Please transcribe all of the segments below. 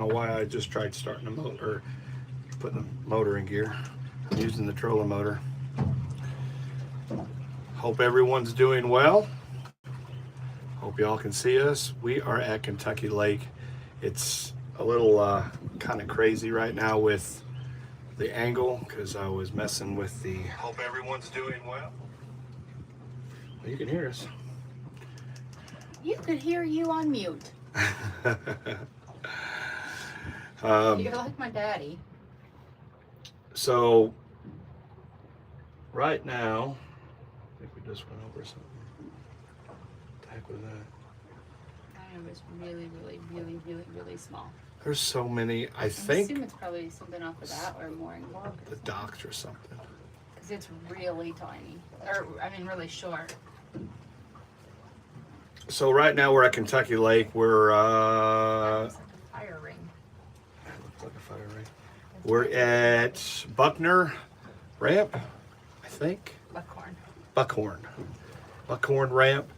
know why I just tried starting the motor, or putting the motor in gear. I'm using the trolling motor. Hope everyone's doing well. Hope y'all can see us. We are at Kentucky Lake. It's a little kind of crazy right now with the angle because I was messing with the. Hope everyone's doing well. You can hear us. You could hear you on mute. You're like my daddy. So right now, I think we just went over something. What the heck was that? I know it's really small. There's so many. I assume it's probably something off of that or more involved. The docks or something. Because it's really tiny, or I mean really short. So right now we're at Kentucky Lake. We're Looks like a fire ring. That looks like a fire ring. We're at Buckner Ramp, I think. Buckhorn Ramp.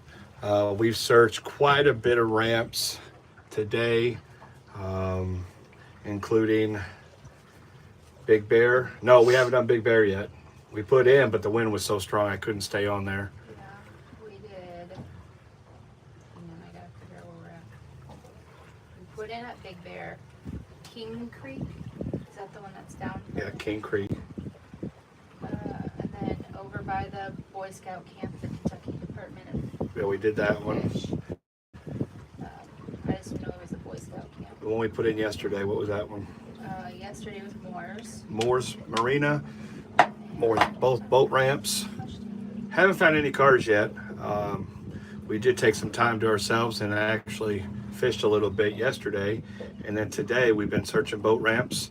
We've searched quite a bit of ramps today, including Big Bear. No, we haven't done Big Bear yet. We put in, but the wind was so strong I couldn't stay on there. Yeah, we did. And then I gotta figure out where we're at. We put in at Big Bear. King Creek, is that the one that's down? Yeah, King Creek. And then over by the Boy Scout camp, the Kentucky Department of Yeah, we did that one. I just know there was a Boy Scout camp. The one we put in yesterday, what was that one? Yesterday was Moore's. Moore's Marina. Both boat ramps. Haven't found any cars yet. We did take some time to ourselves and actually fished a little bit yesterday. And then today we've been searching boat ramps.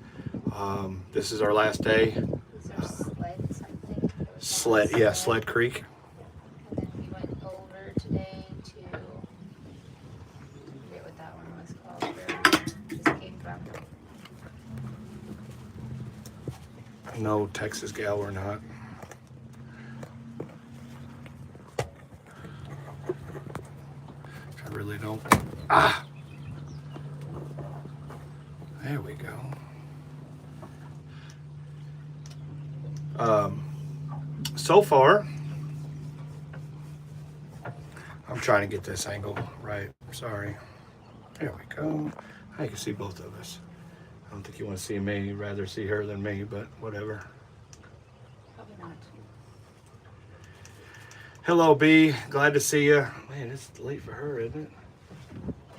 This is our last day. These are sleds, I think. Sled Creek. And then we went over today to, I forget what that one was called, where we just came from. No Texas gal or not. I really don't. There we go. So far, I'm trying to get this angle right. Sorry. There we go. I can see both of us. I don't think you want to see me. You'd rather see her than me, but whatever. Probably not. Hello, B. Glad to see you. Man, it's late for her, isn't it?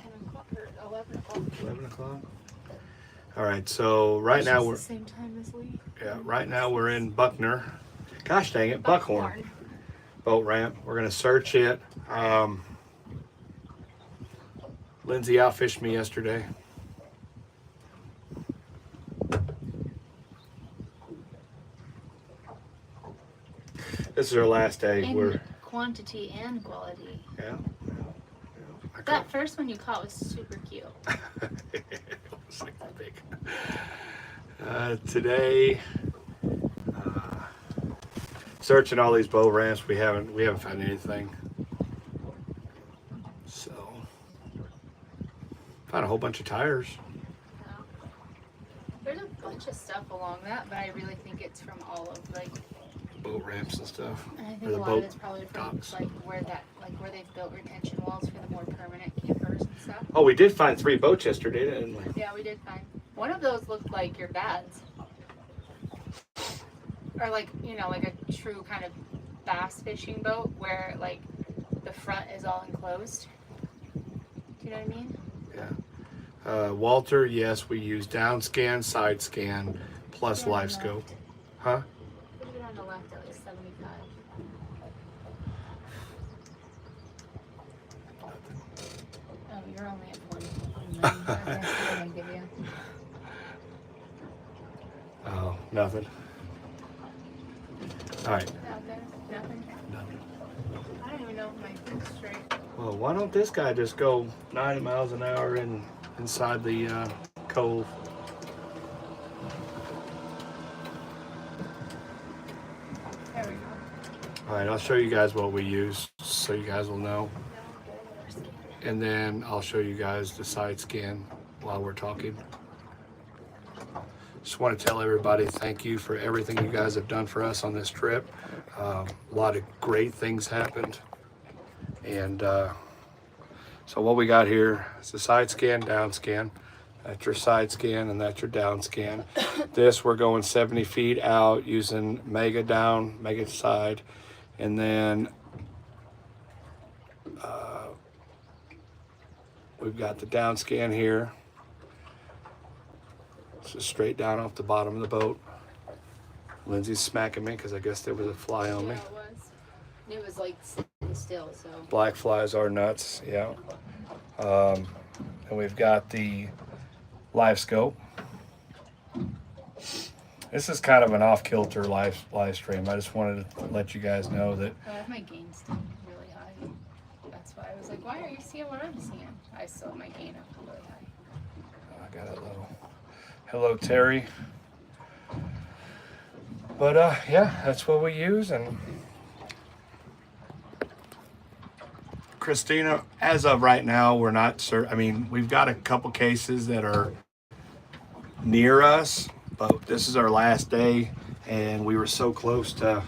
10 o'clock or 11 o'clock. 11 o'clock. All right, so right now we're the same time as Lee. Yeah, right now we're in Buckner. Gosh dang it, Buckhorn boat ramp. We're gonna search it. Lindsay outfished me yesterday. This is our last day. In quantity and quality. Yeah. That first one you caught was super cute. It was like that big. Today, searching all these boat ramps, we haven't found anything. So, found a whole bunch of tires. Yeah. There's a bunch of stuff along that, but I really think it's from all of Boat ramps and stuff. And I think a lot of it's probably from where they've built retention walls for the more permanent campers and stuff. Oh, we did find 3 boats yesterday, didn't we? Yeah, we did find. One of those looked like your dad's. Or like a true kind of bass fishing boat where the front is all enclosed. Do you know what I mean? Yeah. Walter, yes, we use down scan, side scan, plus live scope. Huh? Put it on the left at least 75. Oh, you're only at 40. I give you. Oh, nothing. All right. Out there? Nothing? Nothing. I don't even know if my thing's straight. Well, why don't this guy just go 90 miles an hour inside the cove? There we go. All right, I'll show you guys what we use so you guys will know. And then I'll show you guys the side scan while we're talking. just want to tell everybody thank you for everything you guys have done for us on this trip. A lot of great things happened. And so what we got here is the side scan, down scan. That's your side scan and that's your down scan. This, we're going 70 feet out using mega down, mega side. And then we've got the down scan here. It's just straight down off the bottom of the boat. Lindsay's smacking me because I guess there was a fly on me. Yeah, it was. It was like sitting still, so. Black flies are nuts, yeah. And we've got the live scope. This is kind of an off-kilter live stream. I just wanted to let you guys know that. I have my gain still really high. That's why I was like, why are you seeing what I'm seeing? I still have my gain up really high. I got a little. Hello, Terry. But yeah, that's what we use. And Christina, as of right now, we're not certain. I mean, we've got a couple cases that are near us, but this is our last day, and we were so close to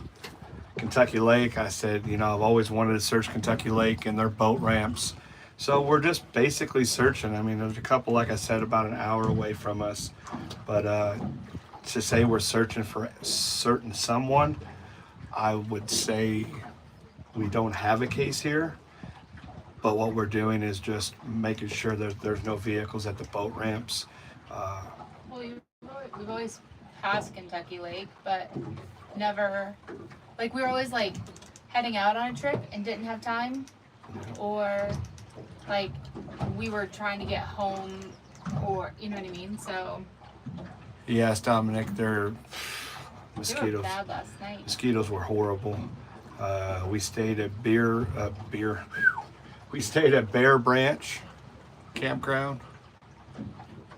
Kentucky Lake. I said, you know, I've always wanted to search Kentucky Lake and their boat ramps. So we're just basically searching. I mean, there's a couple, like I said, about an hour away from us. But to say we're searching for certain someone, I would say we don't have a case here. But what we're doing is just making sure that there's no vehicles at the boat ramps. Well, we've always passed Kentucky Lake, but never, like we were always like heading out on a trip and didn't have time, or like we were trying to get home, or you know what I mean. So yes, Dominic, they're they mosquitoes. were bad last night. Mosquitoes were horrible. We stayed at We stayed at Bear Branch Campground,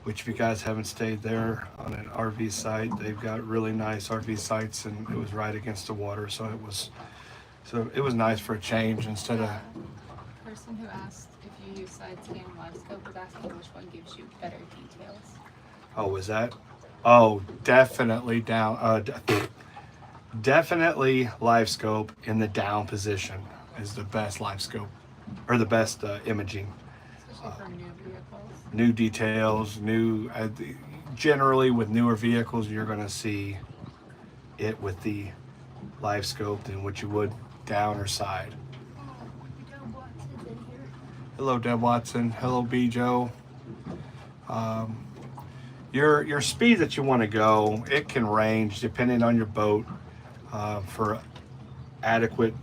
which if you guys haven't stayed there on an RV site, they've got really nice RV sites, and it was right against the water, so it was nice for a change instead of. The person who asked if you use side scan and live scope was asking which one gives you better details. Oh, was that? Oh, definitely down. Definitely live scope in the down position is the best live scope, or the best imaging. Especially for new vehicles. New details, generally with newer vehicles, you're going to see it with the live scope than what you would down or side. Hello, Deb Watson. Hello, B. Joe. Your speed that you want to go, it can range depending on your boat for adequate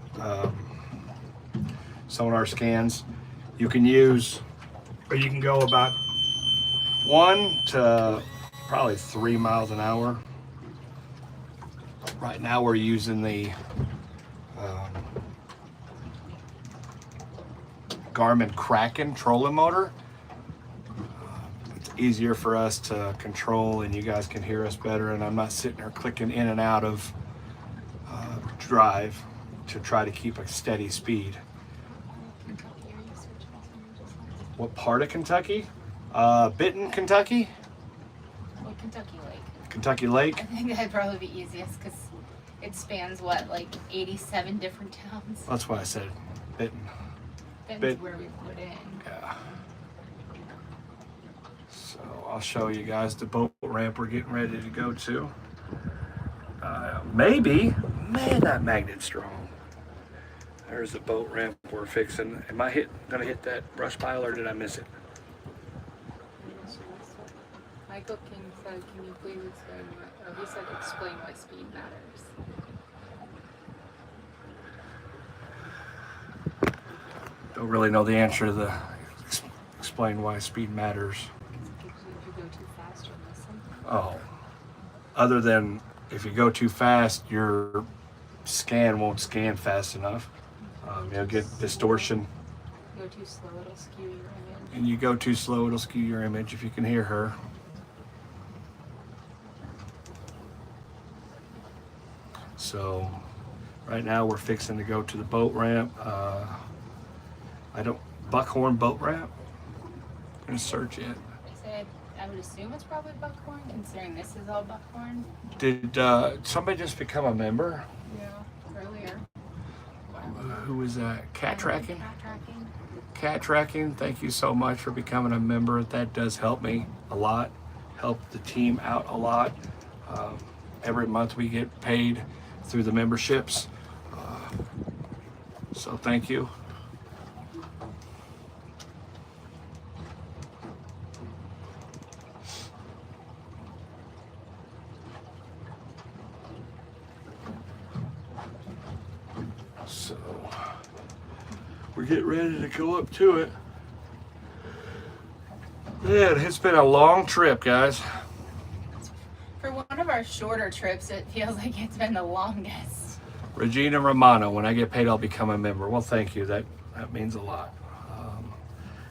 sonar scans. You can use, or you can go about 1 to probably 3 miles an hour. Right now we're using the Garmin Kraken trolling motor. It's easier for us to control, and you guys can hear us better, and I'm not sitting there clicking in and out of drive to try to keep a steady speed. What part of Kentucky? Benton, Kentucky? Well, Kentucky Lake. Kentucky Lake? I think that'd probably be easiest because it spans what, like 87 different towns. That's why I said Benton. That's where we put in. Yeah. So I'll show you guys the boat ramp we're getting ready to go to. Maybe. Man, that magnet's strong. There's the boat ramp we're fixing. Am I gonna hit that brush pile, or did I miss it? Michael King said, can you please explain he said explain why speed matters. Don't really know the answer to the explain why speed matters. If you go too fast, you'll miss something. Oh, other than if you go too fast, your scan won't scan fast enough. You'll get distortion. Go too slow, it'll skew your image. And you go too slow, it'll skew your image. If you can hear her. So right now we're fixing to go to the boat ramp. Buckhorn boat ramp. I'm gonna search it. I said I would assume it's probably buckhorn, considering this is all buckhorn. Did somebody just become a member? Yeah, earlier. Who was that? Cat Tracking? Cat tracking. Cat Tracking, thank you so much for becoming a member. That does help me a lot, help the team out a lot. Every month we get paid through the memberships. So thank you. So we're getting ready to go up to it. Man, it's been a long trip, guys. For one of our shorter trips, it feels like it's been the longest. Regina Romano, when I get paid, I'll become a member. Well, thank you. That means a lot.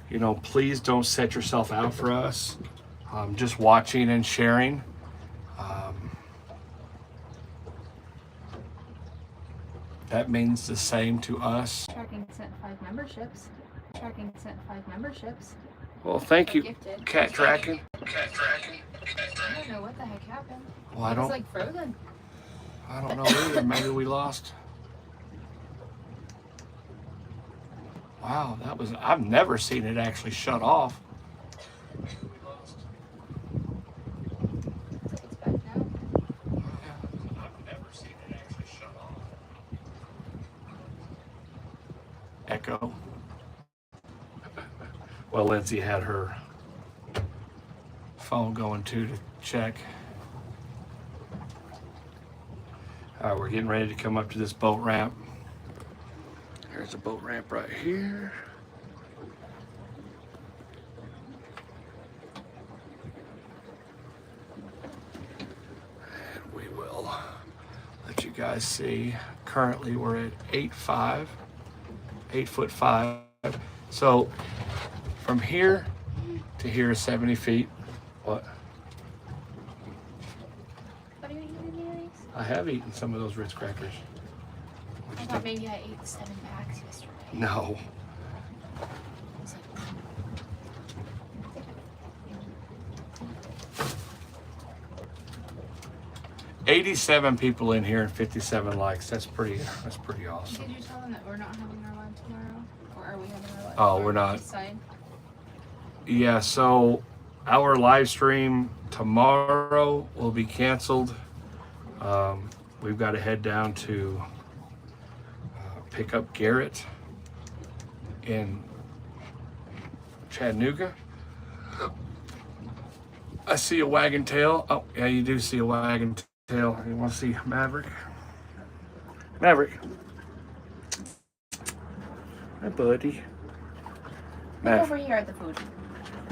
You know, please don't set yourself out for us. Just watching and sharing. That means the same to us. Tracking sent 5 memberships. Tracking sent 5 memberships. Well, thank you, Gifted. Cat Tracking. I don't know what the heck happened. Well, It was like frozen. I don't know either. Maybe we lost. Wow, I've never seen it actually shut off. It's back now. I've never seen it actually shut off. Echo. Well, Lindsay had her phone going too to check. All right, we're getting ready to come up to this boat ramp. There's a boat ramp right here. And we will let you guys see. Currently, we're at 8'5", 8'5". So from here to here is 70 feet. What? What are you eating these? I have eaten some of those Ritz crackers. What'd I you thought think? maybe I ate 7 packs yesterday. No. I was like, 87 people in here and 57 likes. That's pretty awesome. did you tell them that we're not having our live tomorrow? Or are we having our live? Oh, Or we're not. Decide? Yeah, so our live stream tomorrow will be canceled. We've got to head down to pick up Garrett in Chattanooga. I see a wagon tail. Oh, yeah, you do see a wagon tail. You want to see Maverick? Maverick. Hi, buddy. Look over here at the food.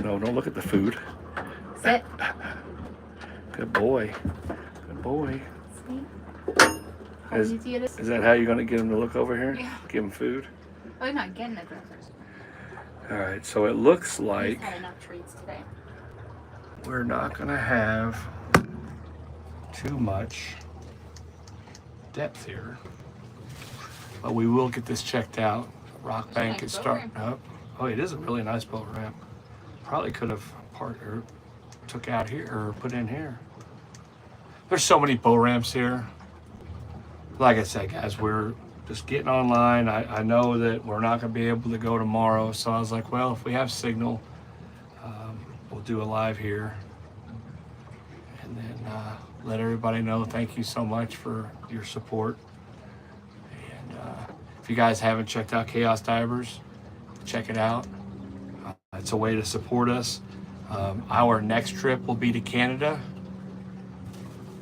No, don't look at the food. Sit. Good boy. Good boy. Sleep. How Is, easy it is. is that how you're going to get him to look over here? Yeah. Give him food? Oh, you're not getting it first. All right, so it looks We've like had enough treats today. we're not going to have too much depth here. But we will get this checked out. Rock It's a Bank nice is boat starting ramp. up. Oh, it is a really nice boat ramp. Probably could have took out here or put in here. There's so many boat ramps here. Like I said, guys, we're just getting online. I know that we're not going to be able to go tomorrow, so I was like, well, if we have signal, we'll do a live here. And then let everybody know thank you so much for your support. And if you guys haven't checked out ChaosDivers, check it out. It's a way to support us. Our next trip will be to Canada.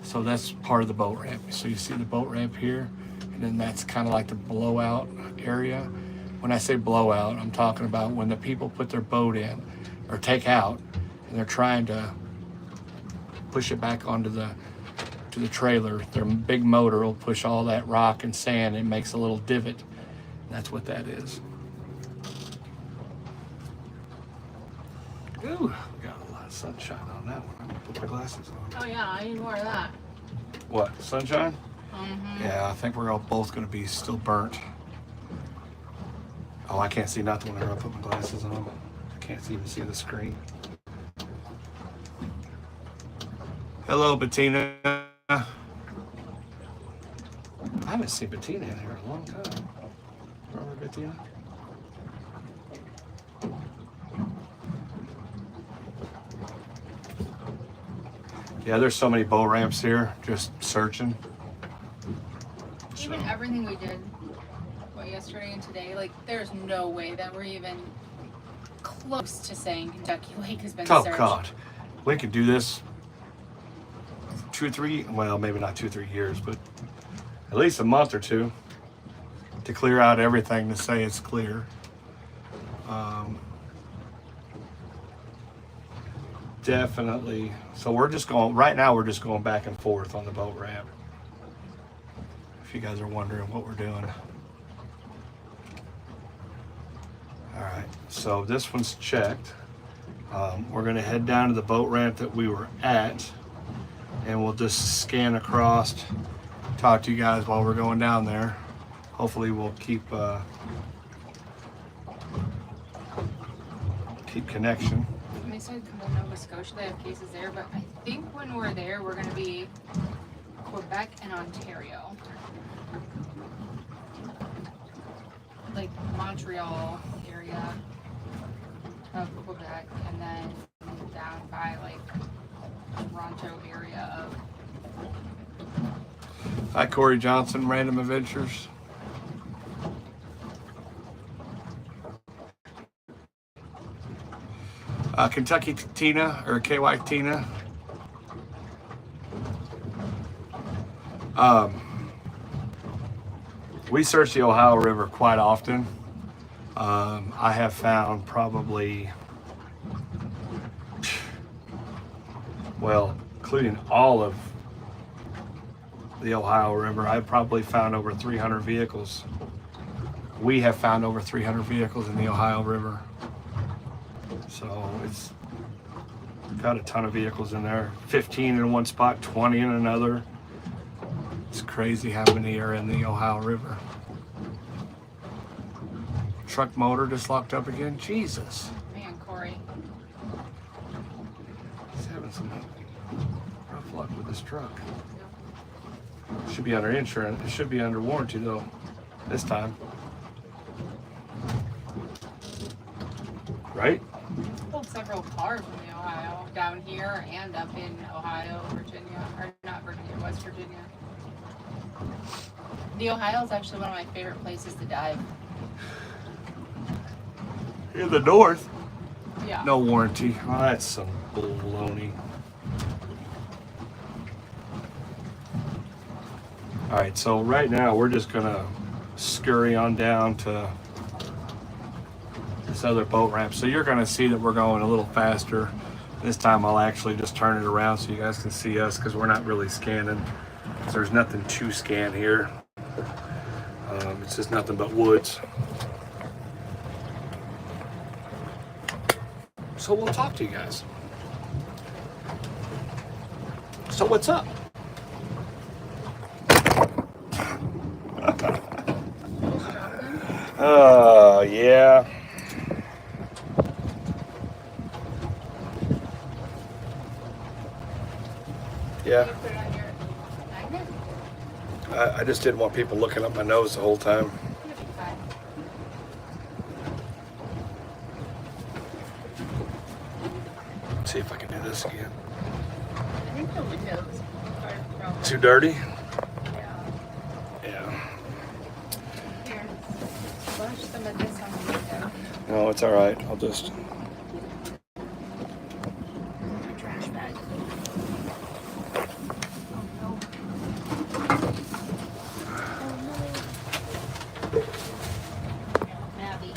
So that's part of the boat ramp. So you see the boat ramp here, and then that's kind of like the blowout area. When I say blowout, I'm talking about when the people put their boat in or take out, and they're trying to push it back onto the trailer. Their big motor will push all that rock and sand and makes a little divot. That's what that is. Ooh, we got a lot of sunshine on that one. I'm gonna put my glasses on. Oh yeah, I need more of that. What, sunshine? Mm-hmm. Yeah, I think we're all both gonna be still burnt. Oh, I can't see nothing whenever I put my glasses on. I can't even see the screen. Hello, Bettina. I haven't seen Bettina in here in a long time. Remember Bettina? Yeah, there's so many boat ramps here, just searching. Even everything we did, yesterday and today, like, there's no way that we're even close to saying Kentucky Lake has been searched. Oh, God. We could do this 2 or 3, well, maybe not 2 or 3 years, but at least a month or two to clear out everything to say it's clear. Definitely. So we're just going, right now we're just going back and forth on the boat ramp. If you guys are wondering what we're doing. All right, so this one's checked. We're gonna head down to the boat ramp that we were at, and we'll just scan across, talk to you guys while we're going down there. Hopefully we'll keep connection. They said come to Nova Scotia, they have cases there, but I think when we're there, we're gonna be Quebec and Ontario. Like Montreal area of Quebec, and then down by like Toronto area of. Hi, Corey Johnson, Random Adventures. Kentucky Tina, or KY Tina. We search the Ohio River quite often. I have found probably, well, including all of the Ohio River, I've probably found over 300 vehicles. We have found over 300 vehicles in the Ohio River. So it's got a ton of vehicles in there. 15 in one spot, 20 in another. It's crazy how many are in the Ohio River. Truck motor just locked up again. Jesus. Man, Corey. He's having some rough luck with this truck. Should be under insurance. It should be under warranty though, this time. Right? Pulled several cars from the Ohio down here and up in Ohio, Virginia, or not Virginia, West Virginia. The Ohio is actually one of my favorite places to dive. In the north? Yeah. No warranty. Oh, that's some baloney. All right, so right now we're just gonna scurry on down to this other boat ramp. So you're gonna see that we're going a little faster. This time I'll actually just turn it around so you guys can see us, because we're not really scanning. There's nothing to scan here. It's just nothing but woods. So we'll talk to you guys. So what's up? Yeah. Yeah. Put it on your magnet? I just didn't want people looking up my nose the whole time. You'll be fine. Let's see if I can do this again. I think the windows are from. Too dirty? Yeah. Yeah. Here. Splash some of this on the window. No, it's all right. I'll just. Trash bag. Oh no. Maddie.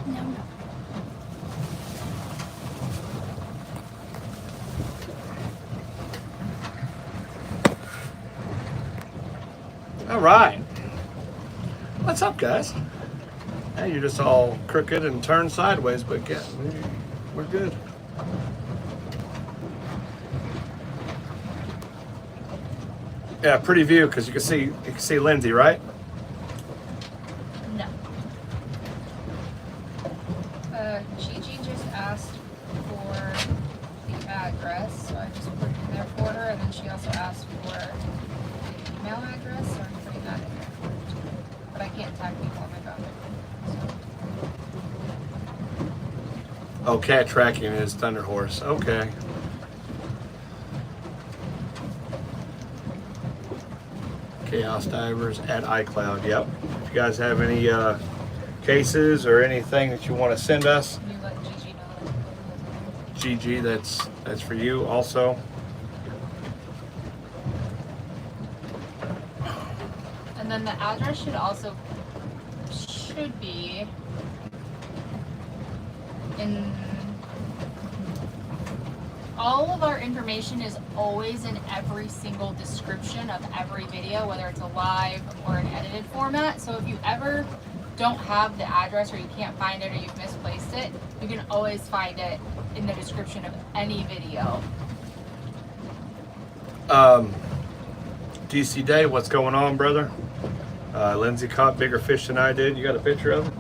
No. All right. What's up, guys? Hey, you're just all crooked and turned sideways, but yeah, we're good. Yeah, pretty view because you can see Lindsay, right? No. Gigi just asked for address, so I just put it in there for her, and then she also asked for an email address, so I'm putting that in there for her too. But I can't tag people on my phone. So. Oh, cat tracking is Thunder Horse. Okay. ChaosDivers at iCloud. Yep. If you guys have any cases or anything that you want to send us, Can you let Gigi know? GG, that's for you also. And then the address should be in all of our information is always in every single description of every video, whether it's a live or an edited format. So if you ever don't have the address or you can't find it or you've misplaced it, you can always find it in the description of any video. DC Day, what's going on, brother? Lindsay caught bigger fish than I did. You got a picture of it?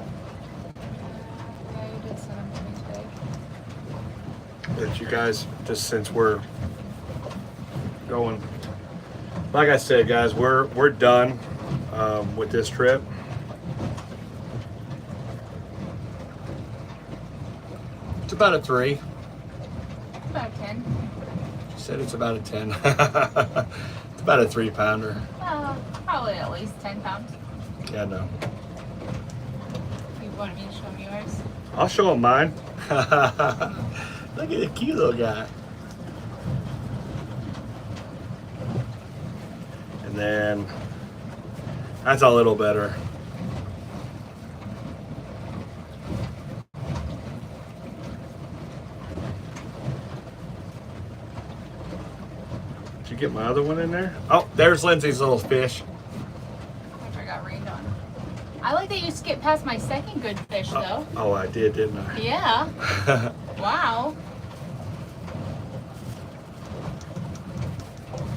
Yeah, you did send them to me today. That you guys, just since we're going, like I said, guys, we're done with this trip. It's about a 3. About 10. She said it's about a 10. It's about a 3-pounder. Probably at least 10 pounds. Yeah, no. You wanted me to show them yours? I'll show him mine. Look at the cute little guy. And then that's a little better. Did you get my other one in there? Oh, there's Lindsay's little fish. After I got rained on. I like that you skipped past my second good fish, though. Oh, I did, didn't I? Yeah. Wow.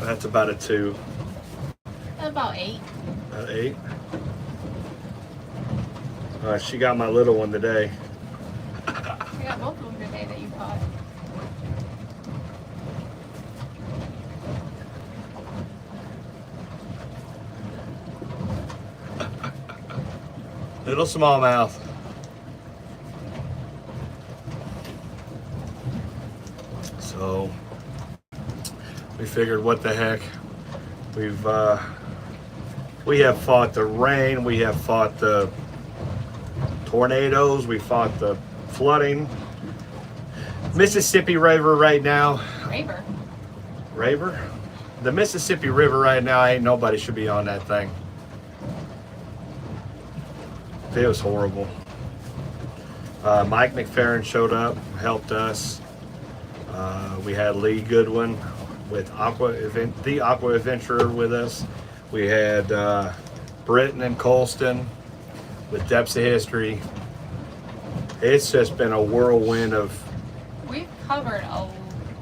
That's about a 2. About 8. About 8. She got my little one today. I got both of them today that you caught. Little smallmouth. So we figured, what the heck? We have fought the rain, we have fought the tornadoes, we fought the flooding. Mississippi River right now. Raver? The Mississippi River right now, ain't nobody should be on that thing. It was horrible. Mike McFerrin showed up, helped us. We had Lee Goodwin with the Aqua Adventurer with us. We had Britton and Colston with Depths of History. It's just been a whirlwind of... We've covered a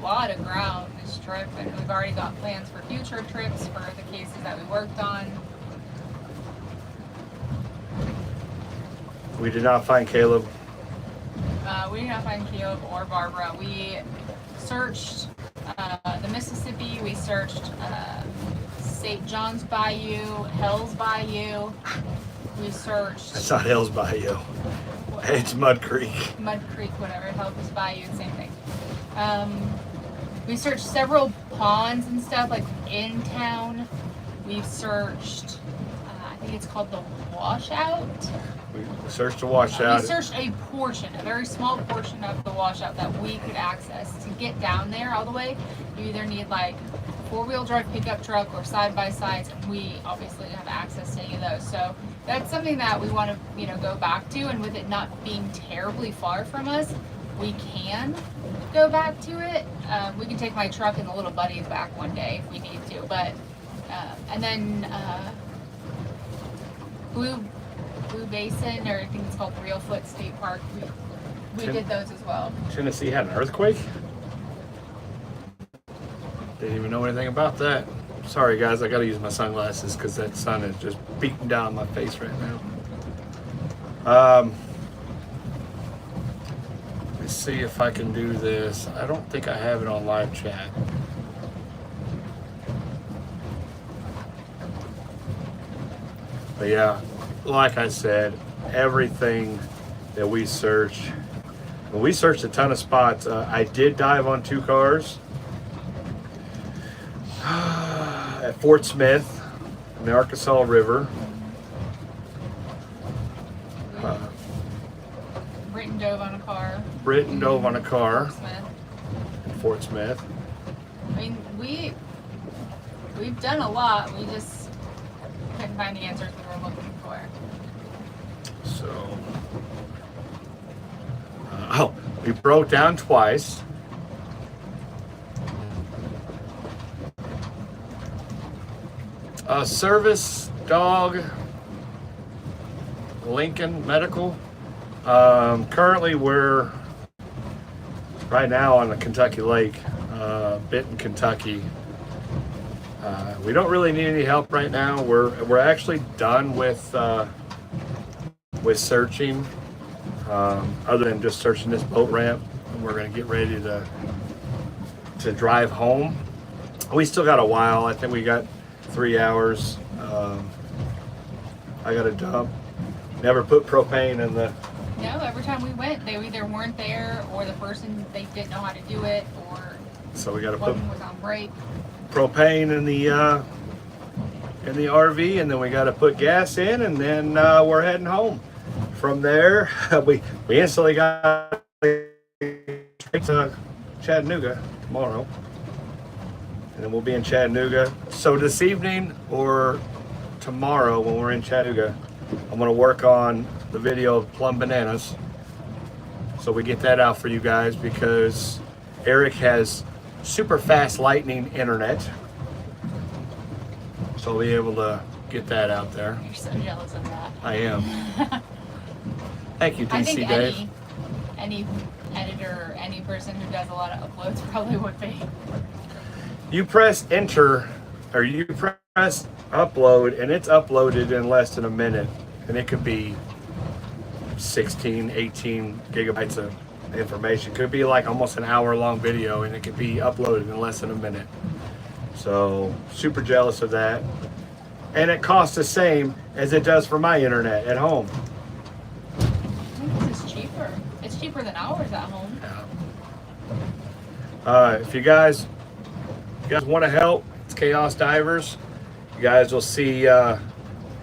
lot of ground this trip, and we've already got plans for future trips for the cases that we worked on. We did not find Caleb. We did not find Caleb or Barbara. We searched the Mississippi. We searched St. John's Bayou, Hell's Bayou. We searched... That's not Hell's Bayou. It's Mud Creek. Mud Creek, whatever. Hell's Bayou, same thing. We searched several ponds and stuff, like in town. We've searched, I think it's called the Washout. We searched the washout. We searched a very small portion of the washout that we could access. To get down there all the way, you either need like a 4-wheel drive pickup truck or side-by-sides, and we obviously didn't have access to any of those. So that's something that we want to, go back to, and with it not being terribly far from us, we can go back to it. We can take my truck and the little buddies back one day if we need to, but and then Blue Basin, or I think it's called Reelfoot State Park. We did those as well. Tennessee had an earthquake? Didn't even know anything about that. Sorry guys, I gotta use my sunglasses because that sun is just beating down my face right now. Let's see if I can do this. I don't think I have it on live chat. But yeah, like I said, everything that we search, and we searched a ton of spots. I did dive on 2 cars at Fort Smith in the Arkansas River. Britton dove on a car. Britton dove on a car Fort Smith. at Fort Smith. I mean, we've done a lot. We just couldn't find the answers we were looking for. So, we broke down twice. Service dog, Lincoln Medical. Currently, we're right now on the Kentucky Lake, Benton, Kentucky. We don't really need any help right now. We're actually done with searching, other than just searching this boat ramp. We're going to get ready to drive home. We still got a while. I think we got 3 hours. I got to dump. Never put propane in the. No, every time we went, they either weren't there, or the person, they didn't know how to do it, or So we got to put one was on break. propane in the RV, and then we got to put gas in, and then we're heading home. From there, we instantly got straight to Chattanooga tomorrow, and then we'll be in Chattanooga. So this evening or tomorrow, when we're in Chattanooga, I'm going to work on the video of plum bananas, so we get that out for you guys, because Eric has super fast lightning internet, so I'll be able to get that out there. You're so jealous of that. I am. Thank you, I DC think Dave. any editor, any person who does a lot of uploads probably would be. You press enter, or you press upload, and it's uploaded in less than a minute, and it could be 16, 18 gigabytes of information. Could be like almost an hour-long video, and it could be uploaded in less than a minute. So super jealous of that, and it costs the same as it does for my internet at home. I think this is cheaper. It's cheaper than ours at home. If you guys want to help, it's ChaosDivers. You guys will see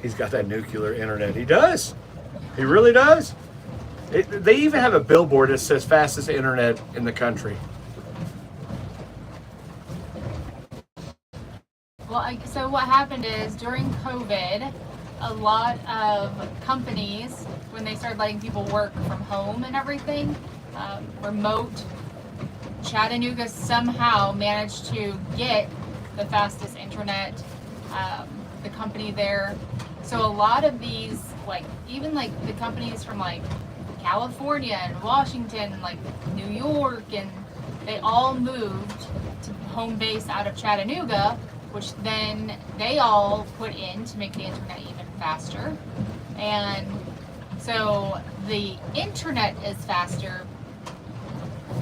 he's got that nuclear internet. He does. He really does. They even have a billboard that says fastest internet in the country. Well, so what happened is during COVID, a lot of companies, when they started letting people work from home and everything, remote, Chattanooga somehow managed to get the fastest internet, the company there. So a lot of these, like, even like the companies from like California and Washington and like New York, and they all moved to home base out of Chattanooga, which then they all put in to make the internet even faster. And so the internet is faster,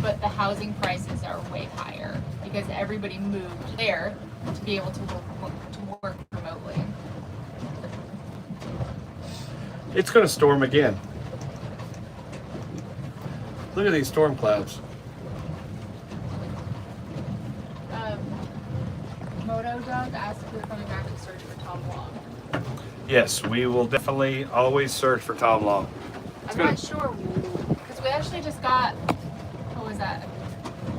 but the housing prices are way higher because everybody moved there to be able to work remotely. It's going to storm again. Look at these storm clouds. Moto Dog asked if we were coming back to search for Tom Long. Yes, we will definitely always search for Tom Long. I'm not sure, because we actually just got, what was that?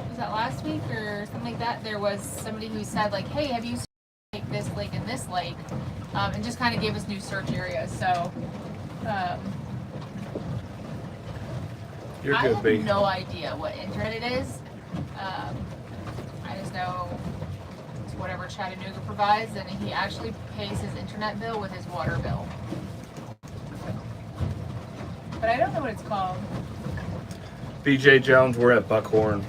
Was that last week or something like that? There was somebody who said like, hey, have you searched this lake and this lake? And just kind of gave us new search areas. So You're I good, have B. no idea what internet it is. I just know it's whatever Chattanooga provides, and he actually pays his internet bill with his water bill. But I don't know what it's called. BJ Jones, we're at Buckhorn.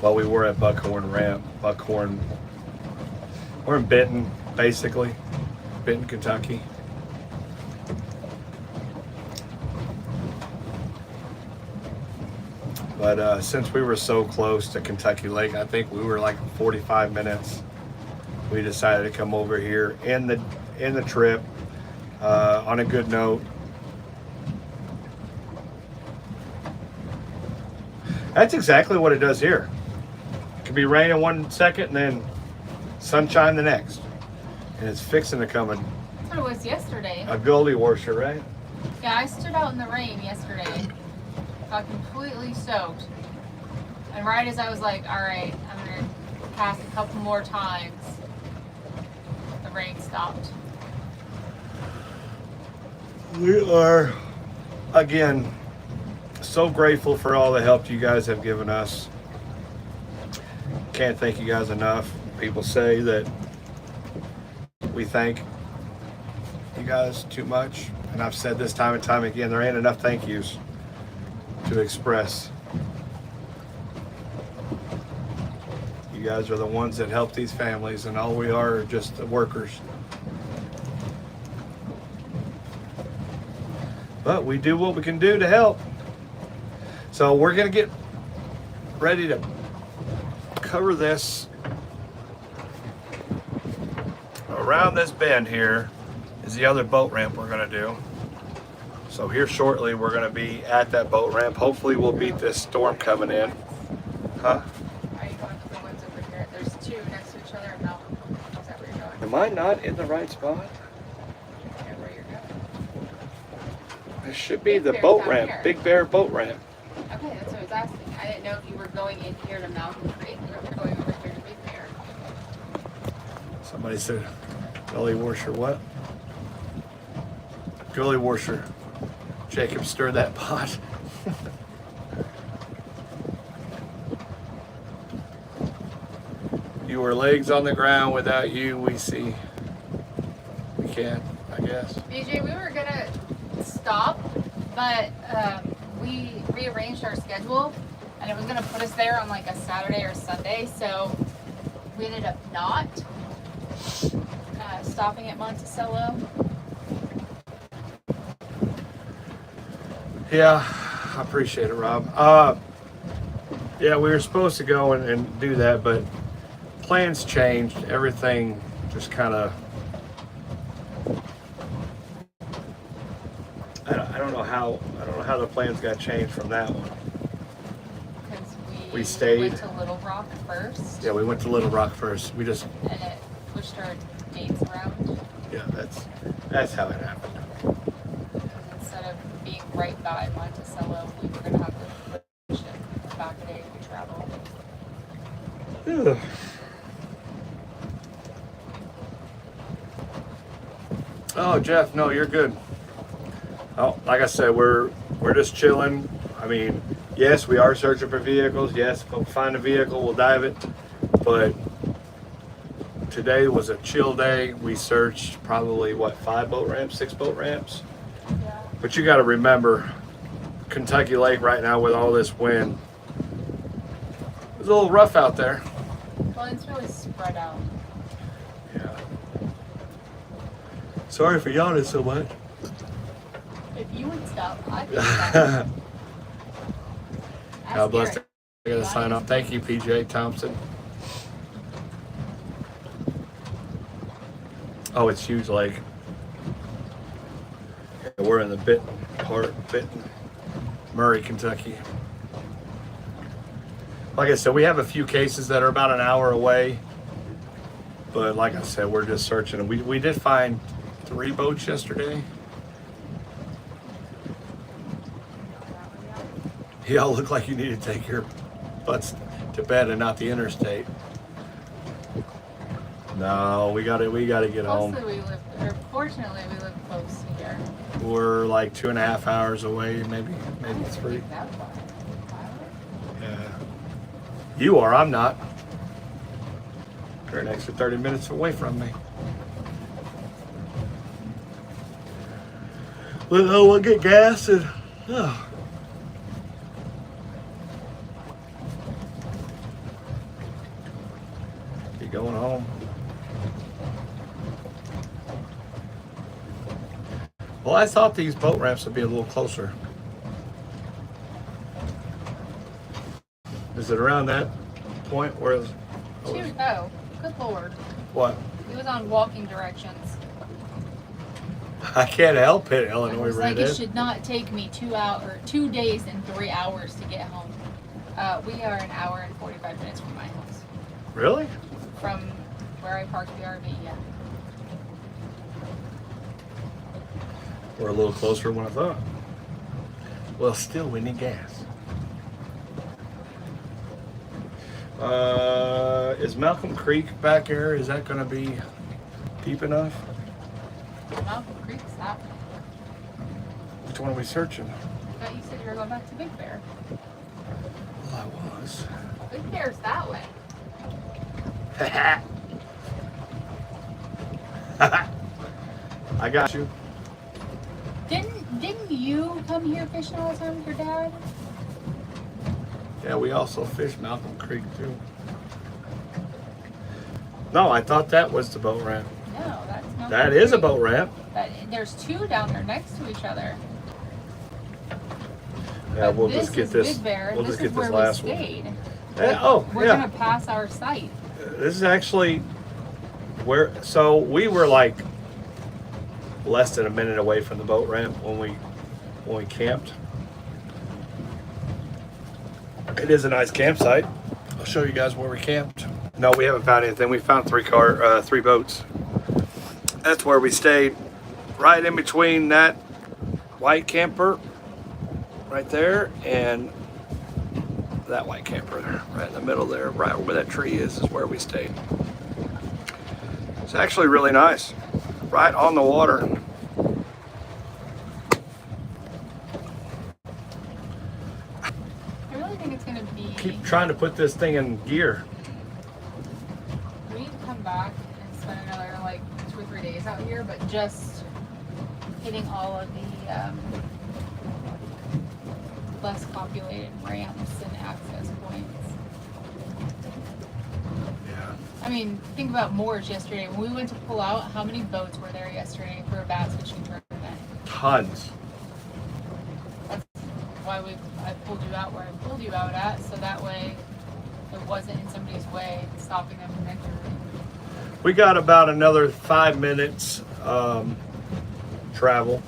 Well, we were at Buckhorn Ramp. Buckhorn. We're in Benton, basically. Benton, Kentucky. But since we were so close to Kentucky Lake, I think we were like 45 minutes. We decided to come over here in the trip on a good note. That's exactly what it does here. It could be raining 1 second and then sunshine the next. And it's fixing to come That's what it was yesterday. a Goldie washer, right? Yeah, I stood out in the rain yesterday. Got completely soaked. And right as I was like, all right, I'm going to pass a couple more times, the rain stopped. We are, again, so grateful for all the help you guys have given us. Can't thank you guys enough. People say that we thank you guys too much. And I've said this time and time again, there ain't enough thank yous to express. You guys are the ones that help these families, and all we are just the workers. But we do what we can do to help. So we're gonna get ready to cover this. Around this bend here is the other boat ramp we're gonna do. So here shortly we're gonna be at that boat ramp. Hopefully we'll beat this storm coming in. Huh? Are you going to the ones over here? There's two next to each other. No. Is that where you're going? Am I not in the right spot? Yeah, where you're going. It should be Big the Bear's boat down ramp, here. Big Bear boat ramp. Okay, that's what I was asking. I didn't know if you were going in here to Mountain Creek or if you're going over here to Big Bear. Somebody said, Gully washer what? Gully washer. Jacob, stir that pot. Your legs on the ground, without you, we see. We can't, I guess. BJ, we were gonna stop, but we rearranged our schedule, and it was gonna put us there on like a Saturday or Sunday, so we ended up not stopping at Monticello. Yeah, I appreciate it, Rob. Yeah, we were supposed to go and do that, but plans changed. Everything just kind of, I don't know how the plans got changed from that one. Because We stayed. went to Little Rock first, Yeah, we went to Little Rock first. We just, and it pushed our dates around. yeah, that's how it happened. Because instead of being right by Monticello, we were gonna have to push it back a day if we travel. Ugh. Oh, Jeff, no, you're good. Oh, like I said, we're just chilling. I mean, yes, we are searching for vehicles. Yes, if we find a vehicle, we'll dive it. But today was a chill day. We searched probably, what, 5 boat ramps, 6 boat ramps? Yeah. But you got to remember, Kentucky Lake right now with all this wind, it's a little rough out there. Well, it's really spread out. Yeah. Sorry for yawning so much. If you would stop, I'd stop. God bless. I gotta sign off. Thank you, PJ Thompson. Oh, it's huge lake. Yeah, we're in the Benton, Murray, Kentucky. Like I said, we have a few cases that are about an hour away. But like I said, we're just searching. We did find 3 boats yesterday. Y'all look like you need to take your butts to bed and not the interstate. No, we gotta get home. Fortunately, we live close here. We're like 2.5 hours away, maybe 3. That far. Yeah. You are, I'm not. You're an extra 30 minutes away from me. Well, we'll get gas and be going home. Well, I thought these boat ramps would be a little closer. Is it around that point where it's... Shoot, oh, good lord. What? He was on walking directions. I can't help it, It Illinois was like, it Redhead. should not take me 2 days and 3 hours to get home. We are an hour and 45 minutes from my house. Really? From where I parked the RV, yeah. We're a little closer than what I thought. Well, still, we need gas. Is Malcolm Creek back here? Is that going to be deep enough? Malcolm Creek's that way. Which one are we searching? I thought you said you were going back to Big Bear. Well, I was. Big Bear's that way. I got you. Didn't you come here fishing all the time with your dad? Yeah, we also fished Malcolm Creek too. No, I thought that was the boat ramp. No, that's not. That is a boat ramp. There's two down there next to each other. Yeah, we'll just get this. Big Bear. We'll This just get is this where last we one. stayed. Yeah, oh, We're yeah. gonna pass our site. This is actually where. So we were like less than a minute away from the boat ramp when we camped. It is a nice campsite. I'll show you guys where we camped. No, we haven't found anything. We found three boats. That's where we stayed, right in between that white camper right there and that white camper there, right in the middle there, right where that tree is where we stayed. It's actually really nice, right on the water. I really think it's gonna be. Keep trying to put this thing in gear. We need to come back and spend another like 2 or 3 days out here, but just hitting all of the less populated ramps and access points. Yeah. I mean, think about Moore's yesterday. When we went to pull out, how many boats were there yesterday for a bass fishing tournament? Tons. That's why I pulled you out where I pulled you out at, so that way it wasn't in somebody's way, stopping them from entering. We got about another 5 minutes travel.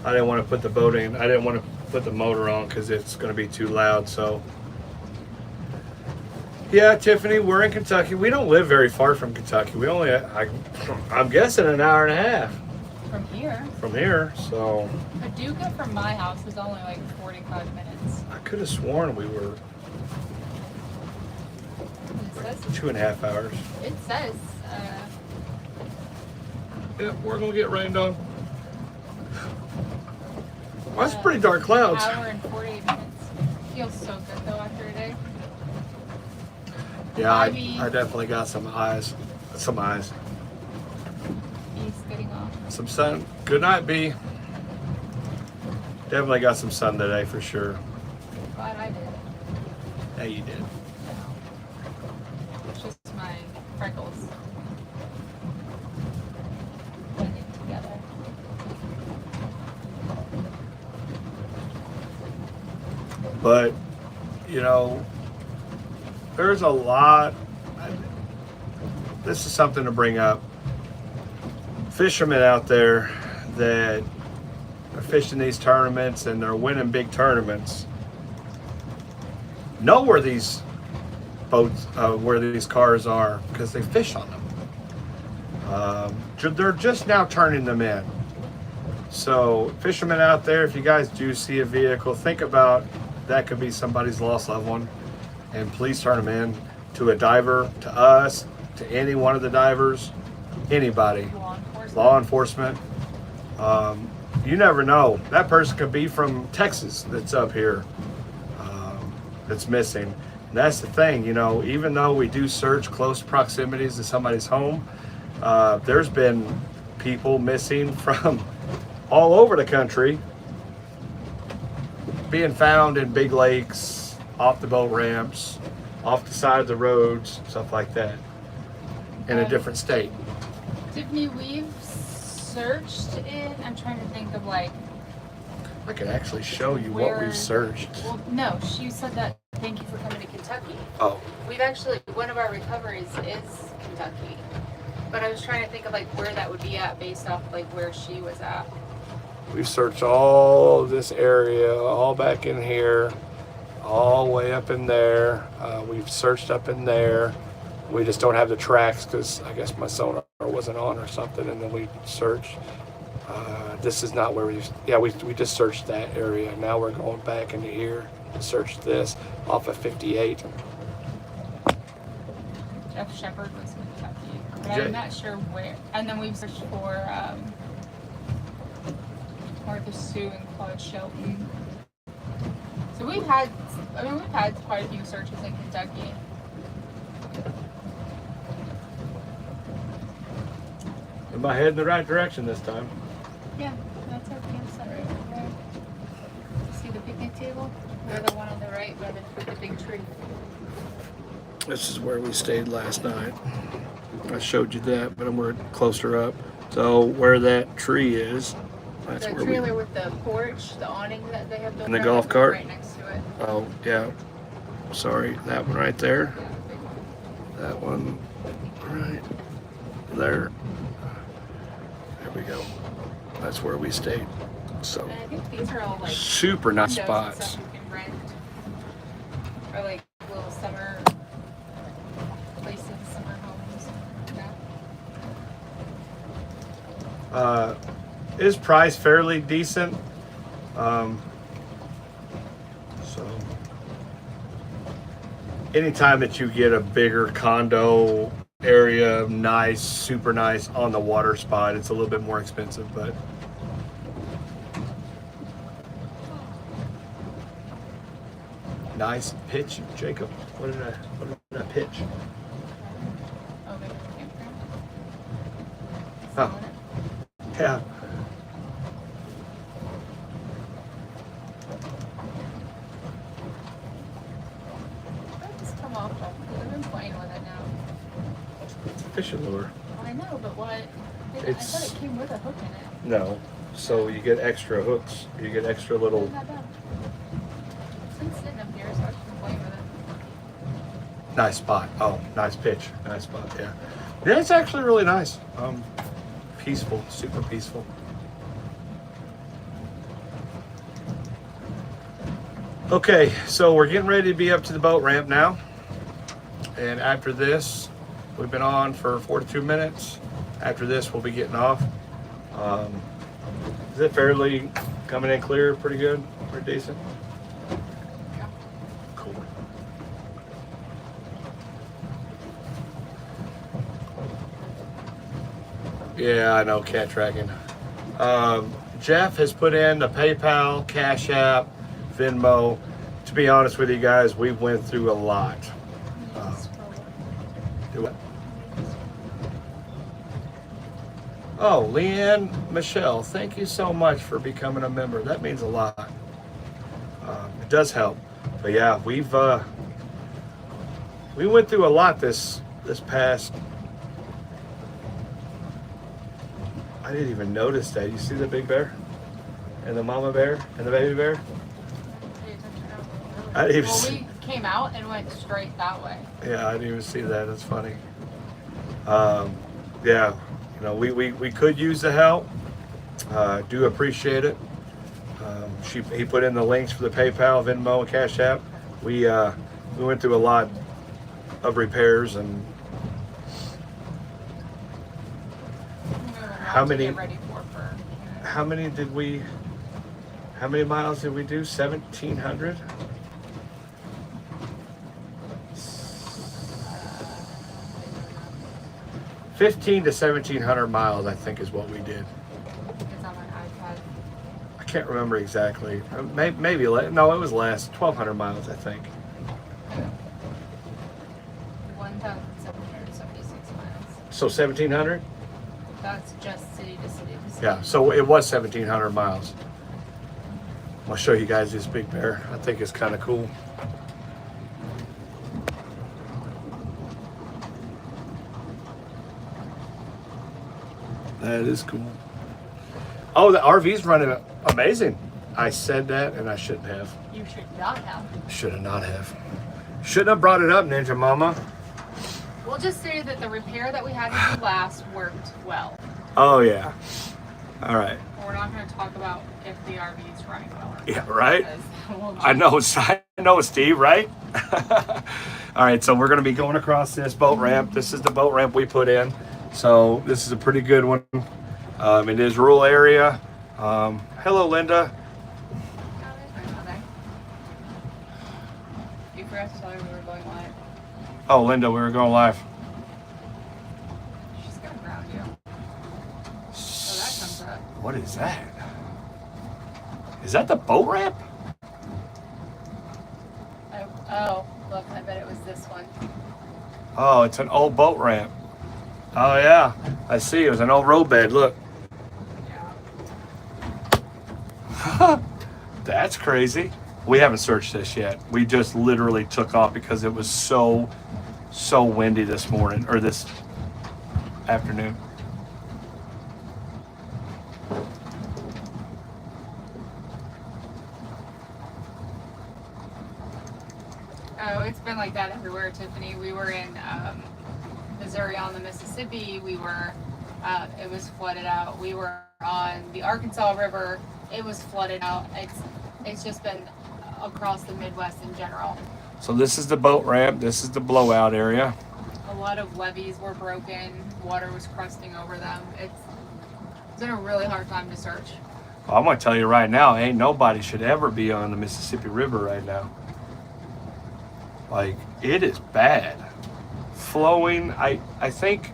I didn't want to put the boat in. I didn't want to put the motor on because it's going to be too loud. So, yeah, Tiffany, we're in Kentucky. We don't live very far from Kentucky. We only, I'm guessing, an hour and a half From here, from here. So, Paducah from my house is only like 45 minutes. I could have sworn we were It says, 2.5 hours. it says Yep, we're going to get rained on. Well, that's pretty dark clouds. hour and 48 minutes. Feels so good though after a day. Yeah, I Ivy. definitely got some eyes. Some eyes. He's getting off. Some sun. Good night, B. Definitely got some sun today for sure. Glad I did. Yeah, you did. It's just my freckles blending together. But, you know, there's a lot. This is something to bring up. Fishermen out there that are fishing these tournaments and they're winning big tournaments know where these boats, where these cars are because they fish on them. They're just now turning them in. So fishermen out there, if you guys do see a vehicle, think about that could be somebody's lost loved one, and please turn them in to a diver, to us, to any one of the divers, anybody, law enforcement. You never know. That person could be from Texas that's up here, that's missing. And that's the thing, you know, even though we do search close proximities to somebody's home, there's been people missing from all over the country being found in big lakes, off the boat ramps, off the side of the roads, stuff like that, in a different state. Tiffany, we've searched in, I'm trying to think of like, I could actually show you what we've searched. well, no, she said that thank you for coming to Kentucky. Oh, We've actually, one of our recoveries is Kentucky. But I was trying to think of like where that would be at based off like where she was at. we've searched all of this area, all back in here, all the way up in there. We've searched up in there. We just don't have the tracks because I guess my sonar wasn't on or something, and then we searched. This is not where we just searched that area. Now we're going back into here to search this off of 58. Jeff Shepard was Kentucky. But I'm not sure where. And then we've searched for Martha Sue and Claude Shelton. So we've had quite a few searches in Kentucky. Am I heading the right direction this time? Yeah, that's our campsite right there. See the picnic table? Or the one on the right by the big tree. This is where we stayed last night. I showed you that, but we're closer up. So where that tree is, that's The where trailer with the porch, the awning that they have built And the around golf it, cart? right next to it. Oh, yeah. Sorry, that one right there. Yeah, the big one. That one right there. There we go. That's where we stayed. So And I think these are all like super nice condos and spots. stuff you can rent. Or like little summer places, summer homes. Yeah. Is price fairly decent? So anytime that you get a bigger condo area, nice, super nice on the water spot, it's a little bit more expensive, but nice pitch, Jacob. What did I pitch? Oh, they have a campground. Huh. Selling it. Yeah. Where did this come off of? I've been playing with it now. It's a fishing lure. I know, but what? I It's- thought it came with a hook in it. No. So you get extra hooks. You get extra little. It's not bad. It's been sitting up here, so I've been playing with it. Nice spot. Oh, nice pitch. Nice spot. Yeah. Yeah, it's actually really nice. Peaceful. Super peaceful. Okay, so we're getting ready to be up to the boat ramp now. And after this, we've been on for 42 minutes. After this, we'll be getting off. Is it fairly coming in clear? Pretty good? Pretty decent? Yeah. Cool. Yeah, I know, cat tracking. Jeff has put in the PayPal, CashApp, Venmo. To be honest with you guys, we went through a lot. Do what? Oh, Leanne Michelle, thank you so much for becoming a member. That means a lot. It does help. But yeah, we went through a lot this past. I didn't even notice that. You see the big bear? And the mama bear? And the baby bear? I didn't even Well, see. we came out and went straight that way. Yeah, I didn't even see that. That's funny. Yeah, you know, we could use the help. Do appreciate it. He put in the links for the PayPal, Venmo, and Cash App. We went through a lot of repairs and How many- Get ready for how many miles did we do? 1,700? $1,500 to 1,700 miles, I think, is what we did. It's on my iPad. I can't remember exactly. Maybe no, it was less. 1,200 miles, I think. 1,776 miles. So 1,700? That's just city to city to city. Yeah. So it was 1,700 miles. I'll show you guys this big bear. I think it's kind of cool. That is cool. Oh, the RV's running amazing. I said that and I shouldn't have. You should not have. Should have not have. Shouldn't have brought it up, Ninja Mama. We'll just say that the repair that we had to do last worked well. Oh yeah. All right. We're not going to talk about if the RV is running well. Yeah, right. We'll I know, Steve, right? All right, so we're going to be going across this boat ramp. This is the boat ramp we put in. So this is a pretty good one. It is rural area. Hello, Linda. You forgot to tell her we were going live. Oh, Linda, we were going live. She's going to ground you. So that comes up. What is that? Is that the boat ramp? Oh, look, I bet it was this one. Oh, it's an old boat ramp. Oh, yeah. I see. It was an old roadbed. Look. Yeah. That's crazy. We haven't searched this yet. We just literally took off because it was so windy this morning, or this afternoon. Oh, it's been like that everywhere, Tiffany. We were in Missouri on the Mississippi. We were, it was flooded out. We were on the Arkansas River. It was flooded out. It's just been across the Midwest in general. So this is the boat ramp. This is the blowout area. A lot of levees were broken. Water was crusting over them. It's been a really hard time to search. Well, I'm going to tell you right now, ain't nobody should ever be on the Mississippi River right now. Like, it is bad. Flowing, I think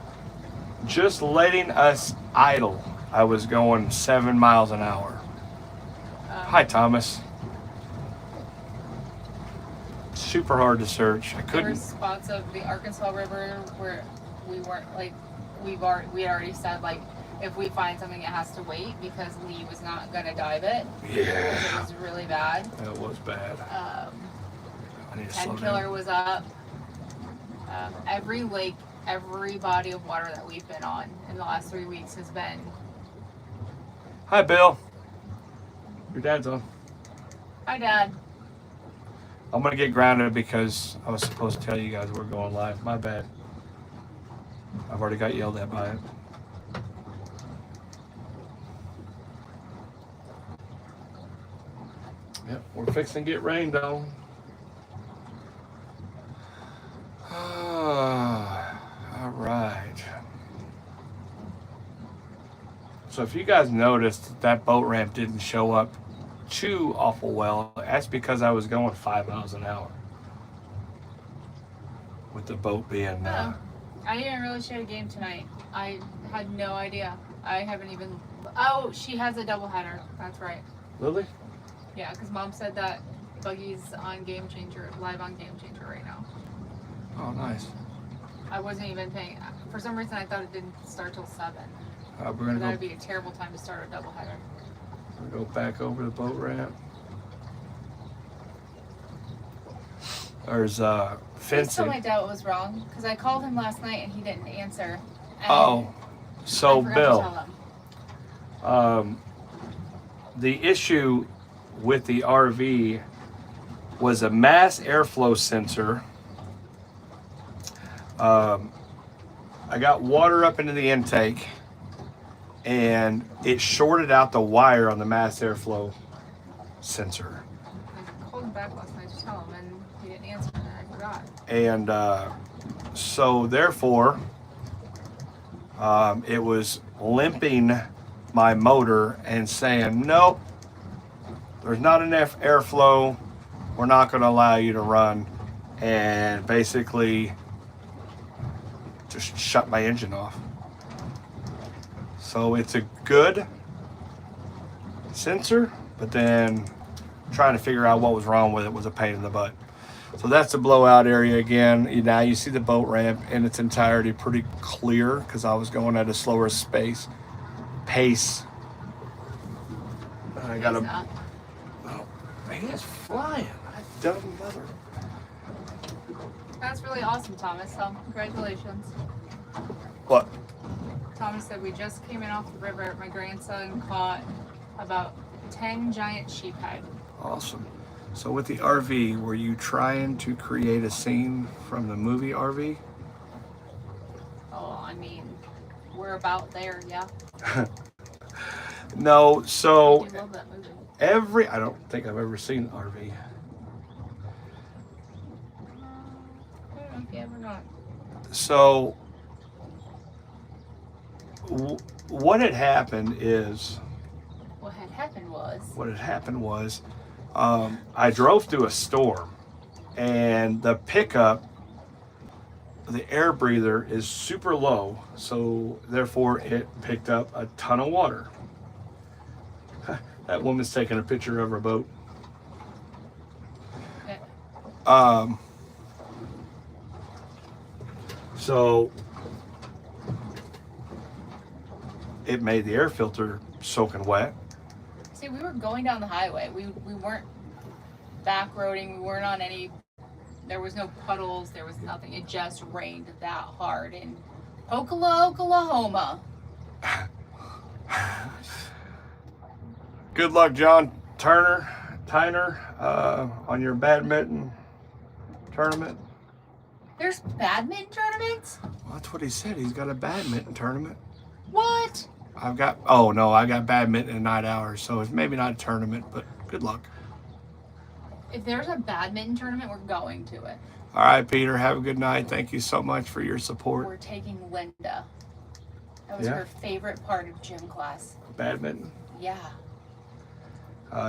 just letting us idle, I was going 7 miles an hour. Hi, Thomas. Super hard to search. I There were couldn't. spots of the Arkansas River where we weren't like, we had already said like, if we find something, it has to wait because Lee was not gonna dive it. Yeah. It was really bad. That was bad. I need to slow 10 down. killer was up. Every lake, every body of water that we've been on in the last 3 weeks has been. Hi, Bill. Your dad's on. Hi, Dad. I'm gonna get grounded because I was supposed to tell you guys we're going live. My bad. I've already got yelled at by it. Yep, we're fixing to get rained on. All right. So if you guys noticed that boat ramp didn't show up too awful well, that's because I was going 5 miles an hour with the boat being I didn't realize she had a game tonight. I had no idea. I haven't even. Oh, she has a doubleheader. That's right. Lily? Yeah, because Mom said that Buggy's on Game Changer, live on Game Changer right now. Oh, nice. I wasn't even paying. For some reason, I thought it didn't start till 7. We're gonna That would be a terrible time to start a doubleheader. go back over the boat ramp. There's Please fencing. tell my dad was wrong, because I called him last night and he didn't answer. And Oh, so I forgot Bill, to tell him. the issue with the RV was a mass airflow sensor. I got water up into the intake and it shorted out the wire on the mass airflow sensor. I called him back last night to tell him and he didn't answer and I forgot. And so therefore, it was limping my motor and saying, nope, there's not enough airflow. We're not going to allow you to run. And basically just shut my engine off. So it's a good sensor, but then trying to figure out what was wrong with it was a pain in the butt. So that's the blowout area again. Now you see the boat ramp in its entirety pretty clear because I was going at a slower pace. I got a. Oh, man, it's flying. I dumb mother. That's really awesome, Thomas. So congratulations. What? Thomas said we just came in off the river. My grandson caught about 10 giant sheephead. Awesome. So with the RV, were you trying to create a scene from the movie RV? Oh, I mean, we're about there, yeah. No, so I do love that movie. I don't think I've ever seen RV. I don't know if you ever not. So what had happened was I drove through a storm, and the pickup, the air breather is super low, so therefore it picked up a ton of water. That woman's taking a picture of her boat. Okay. So it made the air filter soaking wet. See, we were going down the highway. We weren't back roading. We weren't on any. There was no puddles. There was nothing. It just rained that hard in Ocala, Oklahoma. Good luck, John Tyner, on your badminton tournament. There's badminton tournaments? Well, that's what he said. He's got a badminton tournament. What? I got badminton in night hours, so it's maybe not a tournament, but good luck. If there's a badminton tournament, we're going to it. All right, Peter, have a good night. Thank you so much for your support. We're taking Linda. That was her favorite part of gym class. Badminton? Yeah.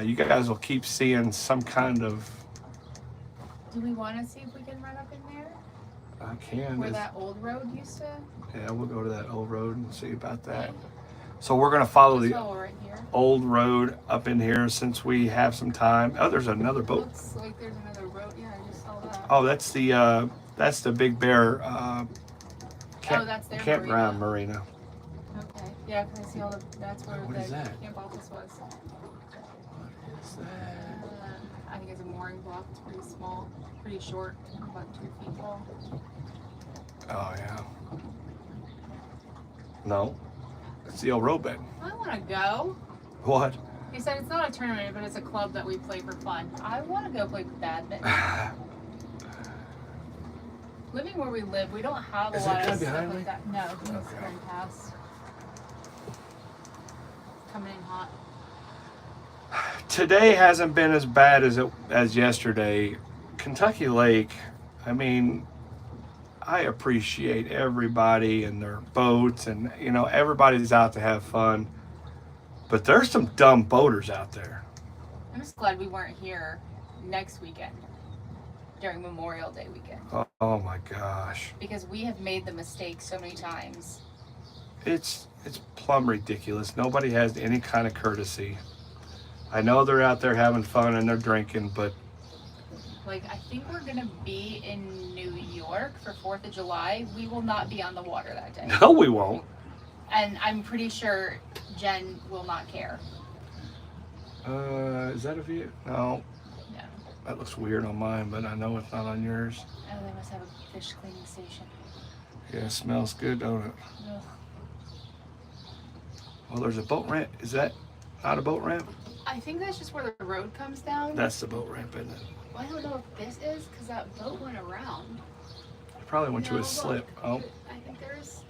You guys will keep seeing some kind of... Do we want to see if we can run up in there? I can. Where that old road used to? Yeah, we'll go to that old road and see about that. So we're going to follow the right here. old road up in here since we have some time. Oh, there's another boat. Looks like there's another road. Yeah, I just saw that. Oh, that's the Big Bear that's their campground marina. Okay. Yeah, because I see all the. That's where What the is that? camp office was. What is that? I think it's a mooring block. It's pretty small, pretty short, about 2 feet tall. Oh yeah. No, it's the old road bed. I want to go. What? He said it's not a tournament, but it's a club that we play for fun. I want to go play badminton. Living where we live, we don't have a lot of stuff like that. No, it's going past. Coming in hot. Today hasn't been as bad as yesterday. Kentucky Lake, I mean, I appreciate everybody and their boats, and everybody's out to have fun. But there's some dumb boaters out there. I'm just glad we weren't here next weekend during Memorial Day weekend. Oh my gosh. Because we have made the mistake so many times. It's plumb ridiculous. Nobody has any kind of courtesy. I know they're out there having fun and they're drinking, but... I think we're going to be in New York for 4th of July. We will not be on the water that day. No, we won't. And I'm pretty sure Jen will not care. Is that a view? No. No. That looks weird on mine, but I know it's not on yours. Oh, they must have a fish cleaning station. Yeah, it smells good, don't it? Ugh. Well, there's a boat ramp. Is that not a boat ramp? I think that's just where the road comes down. That's the boat ramp, isn't it? Well, I don't know if this is, because that boat went around. It probably went to a slip. Oh. I think there's...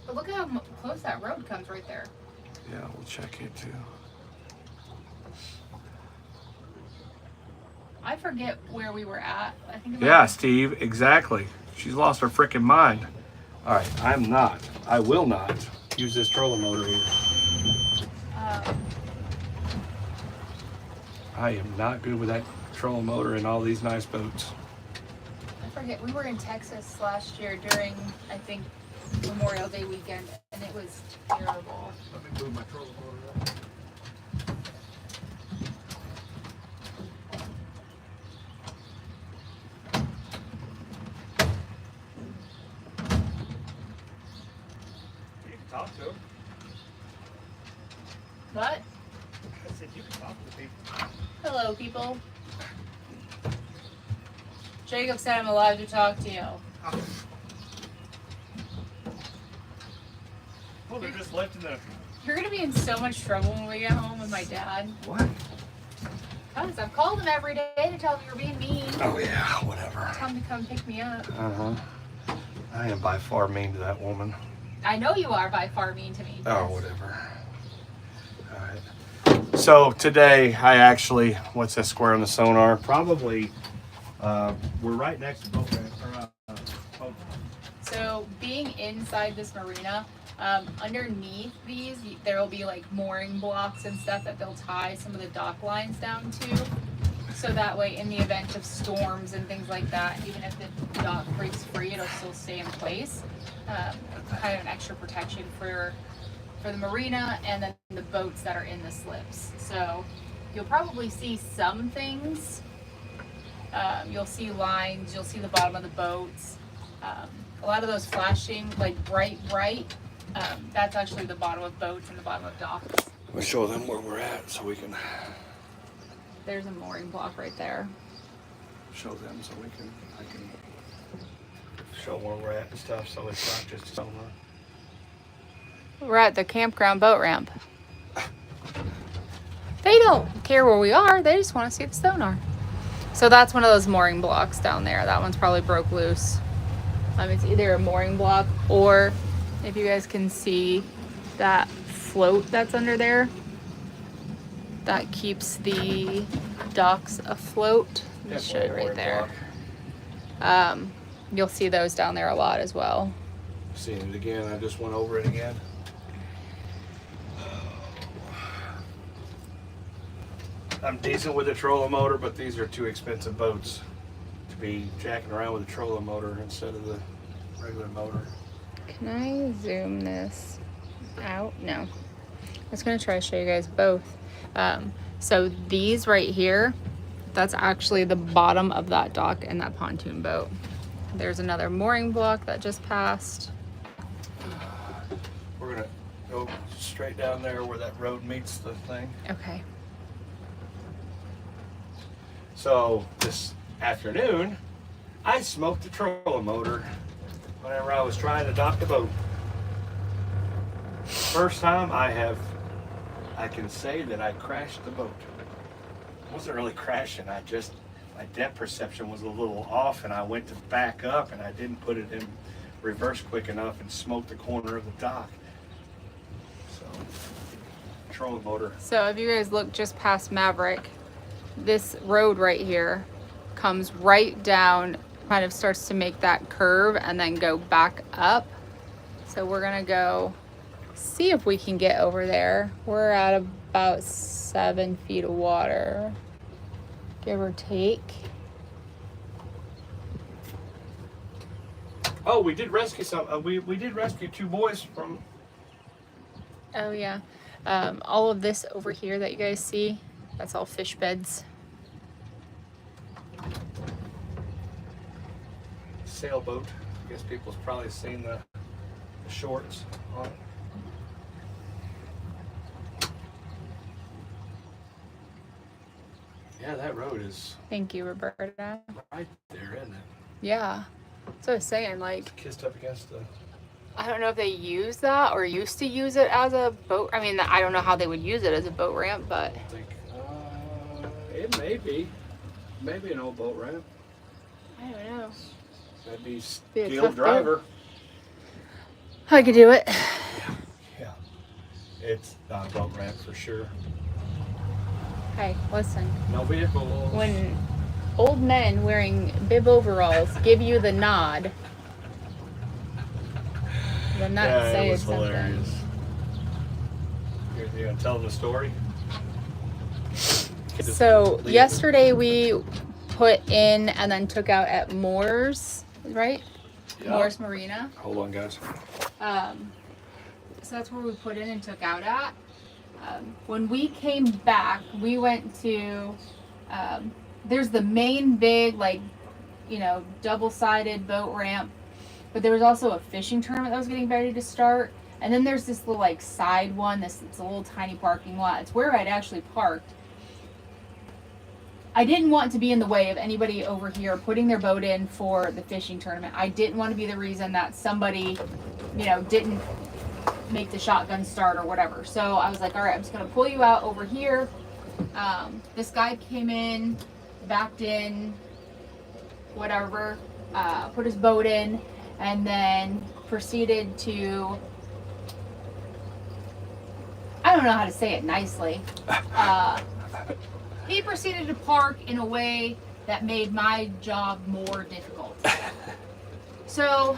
But look at how close that road comes right there. Yeah, we'll check it too. I forget where we were at. I think. Yeah, Steve, exactly. She's lost her freaking mind. All right, I will not use this trolling motor here. I am not good with that trolling motor and all these nice boats. I forget. We were in Texas last year during, I think, Memorial Day weekend, and it was terrible. Let me move my trolling motor up. You can talk to him. What? I said you can talk to people. Hello, people. Jacob said I'm allowed to talk to you. Well, they're just lifting the... You're gonna be in so much trouble when we get home with my dad. What? Because I've called them every day to tell them you're being mean. Oh yeah, whatever. Tell them to come pick me up. I am by far mean to that woman. I know you are by far mean to me. Oh, whatever. All right. So today I actually, what's that square on the sonar? Probably, we're right next to boat. So being inside this marina, underneath these, there will be like mooring blocks and stuff that they'll tie some of the dock lines down to. So that way, in the event of storms and things like that, even if the dock breaks free, it'll still stay in place. Kind of an extra protection for the marina and then the boats that are in the slips. So you'll probably see some things. You'll see lines, you'll see the bottom of the boats. A lot of those flashing, like bright, that's actually the bottom of boats and the bottom of docks. We'll show them where we're at so we can There's a mooring block right there. show them so I can show where we're at and stuff so it's not just sonar. We're at the campground boat ramp. They don't care where we are, they just want to see the sonar. So that's one of those mooring blocks down there. That one's probably broke loose. It's either a mooring block or if you guys can see that float that's under there, that keeps the docks afloat. Let me show you right there. You'll see those down there a lot as well. Seeing it again, I just went over it again. I'm decent with a trolling motor, but these are too expensive boats to be jacking around with a trolling motor instead of the regular motor. Can I zoom this out? No. I was going to try to show you guys both. So these right here, that's actually the bottom of that dock and that pontoon boat. There's another mooring block that just passed. We're going to go straight down there where that road meets the thing. Okay. So this afternoon, I smoked the trolling motor whenever I was trying to dock the boat. First time I can say that I crashed the boat. I wasn't really crashing, my depth perception was a little off and I went to back up and I didn't put it in reverse quick enough and smoked the corner of the dock. So, trolling motor. So if you guys look just past Maverick, this road right here comes right down, kind of starts to make that curve and then go back up. So we're gonna go see if we can get over there. We're at about 7 feet of water, give or take. Oh, we did rescue some. We did rescue 2 boys from. Oh yeah, all of this over here that you guys see, that's all fish beds. Sailboat. I guess people's probably seen the shorts on it. Yeah, that road is Thank you, Roberta. right there, isn't it? Yeah, so I was saying, like, Kissed up against the. I don't know if they use that or used to use it as a boat. I mean, I don't know how they would use it as a boat ramp, but I think it may be. Maybe an old boat ramp. I don't know. That'd be Be a skilled tough driver. I could do it. Yeah. It's not a boat ramp for sure. Hey, listen. No vehicles. When old men wearing bib overalls give you the nod, then that Yeah, it says was something. hilarious. You gonna tell them the story? So yesterday we put in and then took out at Moore's, right? Yeah. Moore's Marina. Hold on, guys. So that's where we put in and took out at. When we came back, we went to, there's the main big, like, double-sided boat ramp, but there was also a fishing tournament that was getting ready to start. And then there's this little, like, side one, it's a little tiny parking lot. It's where I'd actually parked. I didn't want to be in the way of anybody over here putting their boat in for the fishing tournament. I didn't want to be the reason that somebody, didn't make the shotgun start or whatever. So I was like, all right, I'm just going to pull you out over here. This guy came in, backed in, whatever, put his boat in, and then proceeded to, I don't know how to say it nicely. He proceeded to park in a way that made my job more difficult. So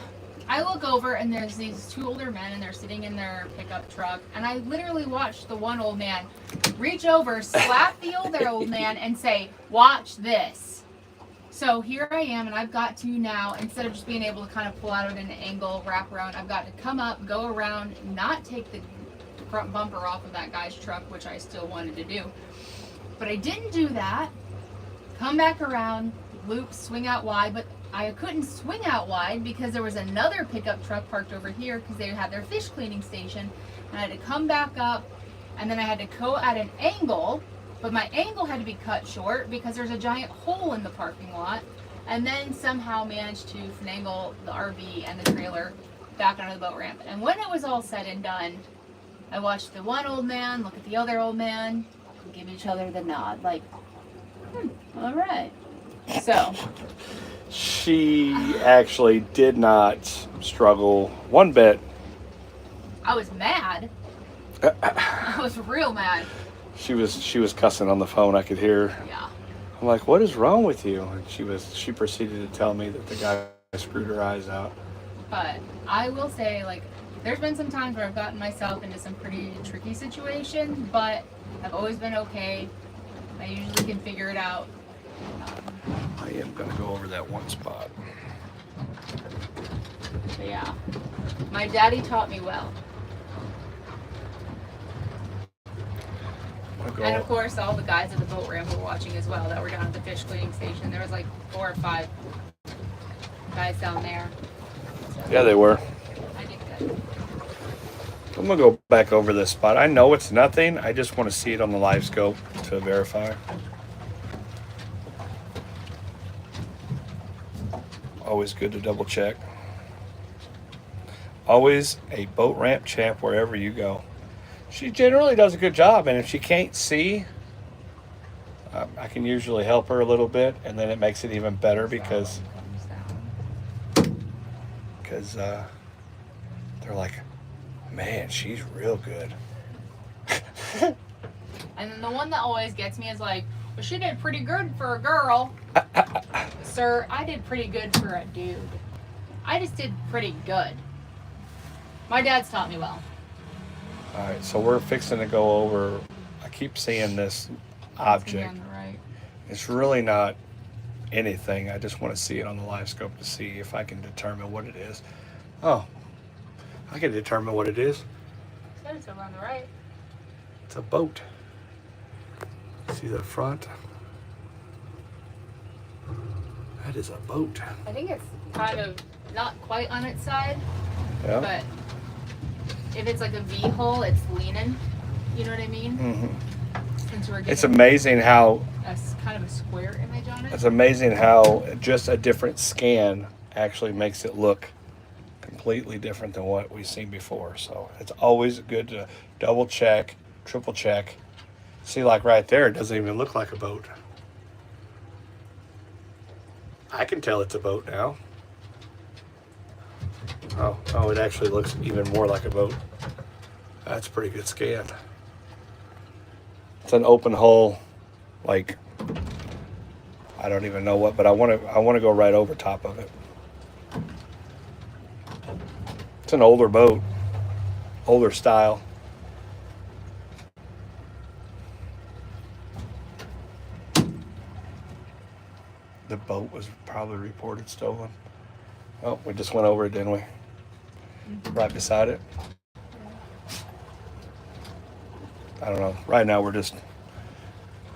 I look over and there's these two older men and they're sitting in their pickup truck, and I literally watched the one old man reach over, slap the other old man and say, "Watch this." So here I am, and I've got to now, instead of just being able to kind of pull out at an angle, wrap around, I've got to come up, go around, not take the front bumper off of that guy's truck, which I still wanted to do. But I didn't do that. Come back around, loop, swing out wide, but I couldn't swing out wide because there was another pickup truck parked over here because they had their fish cleaning station. And I had to come back up, and then I had to go at an angle, but my angle had to be cut short because there's a giant hole in the parking lot, and then somehow managed to finagle the RV and the trailer back onto the boat ramp. And when it was all said and done, I watched the one old man look at the other old man, give each other the nod, like, all right. So she actually did not struggle one bit. I was mad. I was real mad. She was cussing on the phone. I could hear her. Yeah. I'm like, "What is wrong with you?" And she proceeded to tell me that the guy screwed her eyes out. But I will say, like, there's been some times where I've gotten myself into some pretty tricky situations, but I've always been okay. I usually can figure it out. I am going to go over that one spot. But yeah, my daddy taught me well. And of course, all the guys at the boat ramp were watching as well that were down at the fish cleaning station. There was like 4 or 5 guys down there. So Yeah, they were. I did good. I'm going to go back over this spot. I know it's nothing. I just want to see it on the live scope to verify. Always good to double check. Always a boat ramp champ wherever you go. She generally does a good job, and if she can't see, I can usually help her a little bit, and then it makes it even better because they're like, "Man, she's real good." And then the one that always gets me is like, "Well, she did pretty good for a girl." Sir, I did pretty good for a dude. I just did pretty good. My dad's taught me well. All right, so we're fixing to go over. I keep seeing this object. On the right. It's really not anything. I just want to see it on the live scope to see if I can determine what it is. Oh, I can determine what it is. So it's over on the right. It's a boat. See the front? That is a boat. I think it's kind of not quite on its side, Yeah. but if it's like a V hull, it's leaning. You know what I mean? Mm-hmm. Since we're It's getting amazing how. kind of a square image on it. It's amazing how just a different scan actually makes it look completely different than what we've seen before. So it's always good to double check, triple check. See, like right there, it doesn't even look like a boat. I can tell it's a boat now. Oh, it actually looks even more like a boat. That's a pretty good scan. It's an open hull, like, I don't even know what, but I want to go right over top of it. It's an older boat, older style. The boat was probably reported stolen. Oh, we just went over it, didn't we? Mm-hmm. Right beside it. I don't know. Right now I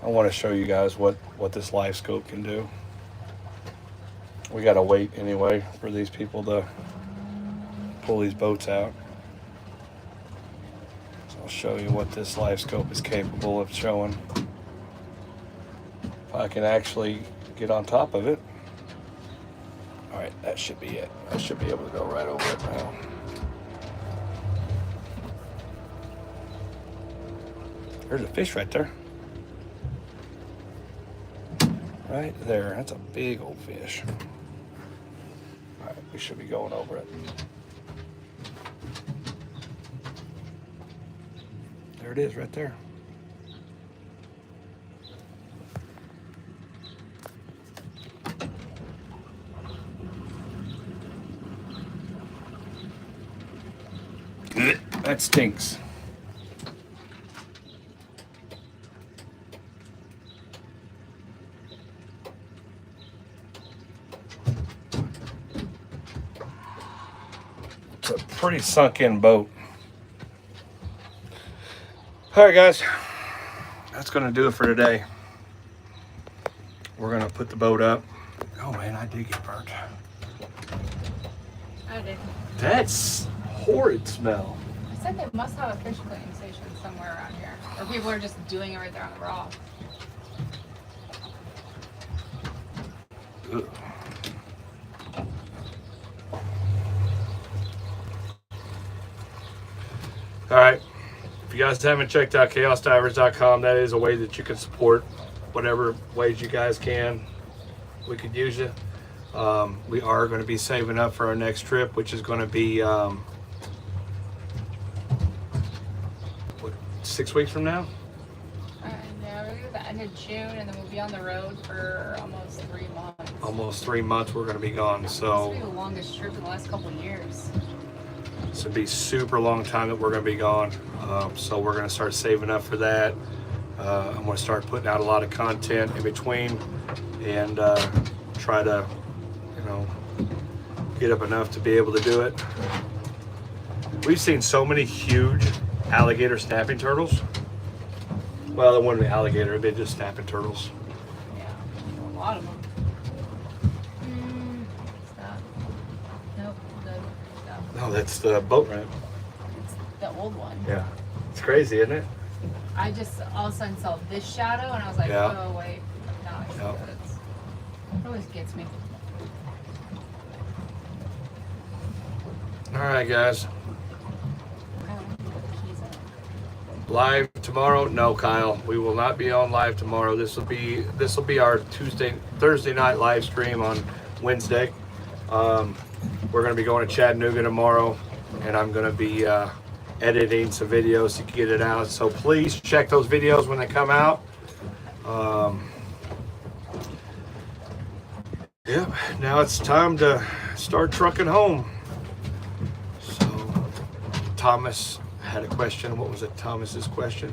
want to show you guys what this live scope can do. We got to wait anyway for these people to pull these boats out. So I'll show you what this live scope is capable of showing. If I can actually get on top of it. All right, that should be it. I should be able to go right over it now. There's a fish right there. Right there. That's a big old fish. All right, we should be going over it. There it is, right there. That stinks. It's a pretty sunk in boat. All right, guys, that's gonna do it for today. We're gonna put the boat up. Oh man, I did get burnt. I did. That's horrid smell. I said they must have a fish cleaning station somewhere around here. Or people are just doing it right there on the raw. Ugh. All right. If you guys haven't checked out ChaosDivers.com, that is a way that you can support whatever ways you guys can. We could use you. We are going to be saving up for our next trip, which is going to be 6 weeks from now. Yeah, we're at the end of June, and then we'll be on the road for almost 3 months. Almost 3 months we're going to be gone. So this will be the longest trip in the last couple of years. this will be super long time that we're going to be gone. So we're going to start saving up for that. I'm going to start putting out a lot of content in between, and try to, you know, get up enough to be able to do it. We've seen so many huge alligator snapping turtles. Well, they wouldn't be alligator, they're just snapping turtles. Yeah, a lot of them. Stop. Nope, good. Stop. No, that's the boat ramp. It's the old one. Yeah. It's crazy, isn't it? I just all of a sudden saw this shadow, and I was like, Yeah. oh, wait. No, I see Yeah. that. It always gets me. All right, guys. Keys in. Live tomorrow? No, Kyle. We will not be on live tomorrow. This will be our Thursday night live stream on Wednesday. We're going to be going to Chattanooga tomorrow, and I'm going to be editing some videos to get it out. So please check those videos when they come out. Yep. Now it's time to start trucking home. So Thomas had a question. What was it, Thomas's question?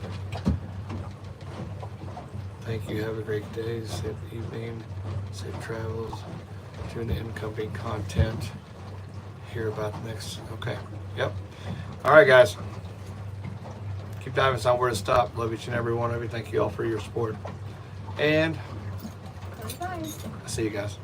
Thank you. Have a great day. Safe evening. Safe travels. Tune the incoming content. Hear about the next. Okay. Yep. All right, guys. Keep diving. It's not where to stop. Love each and every one of you. Thank you all for your support. And Bye. I'll see you guys.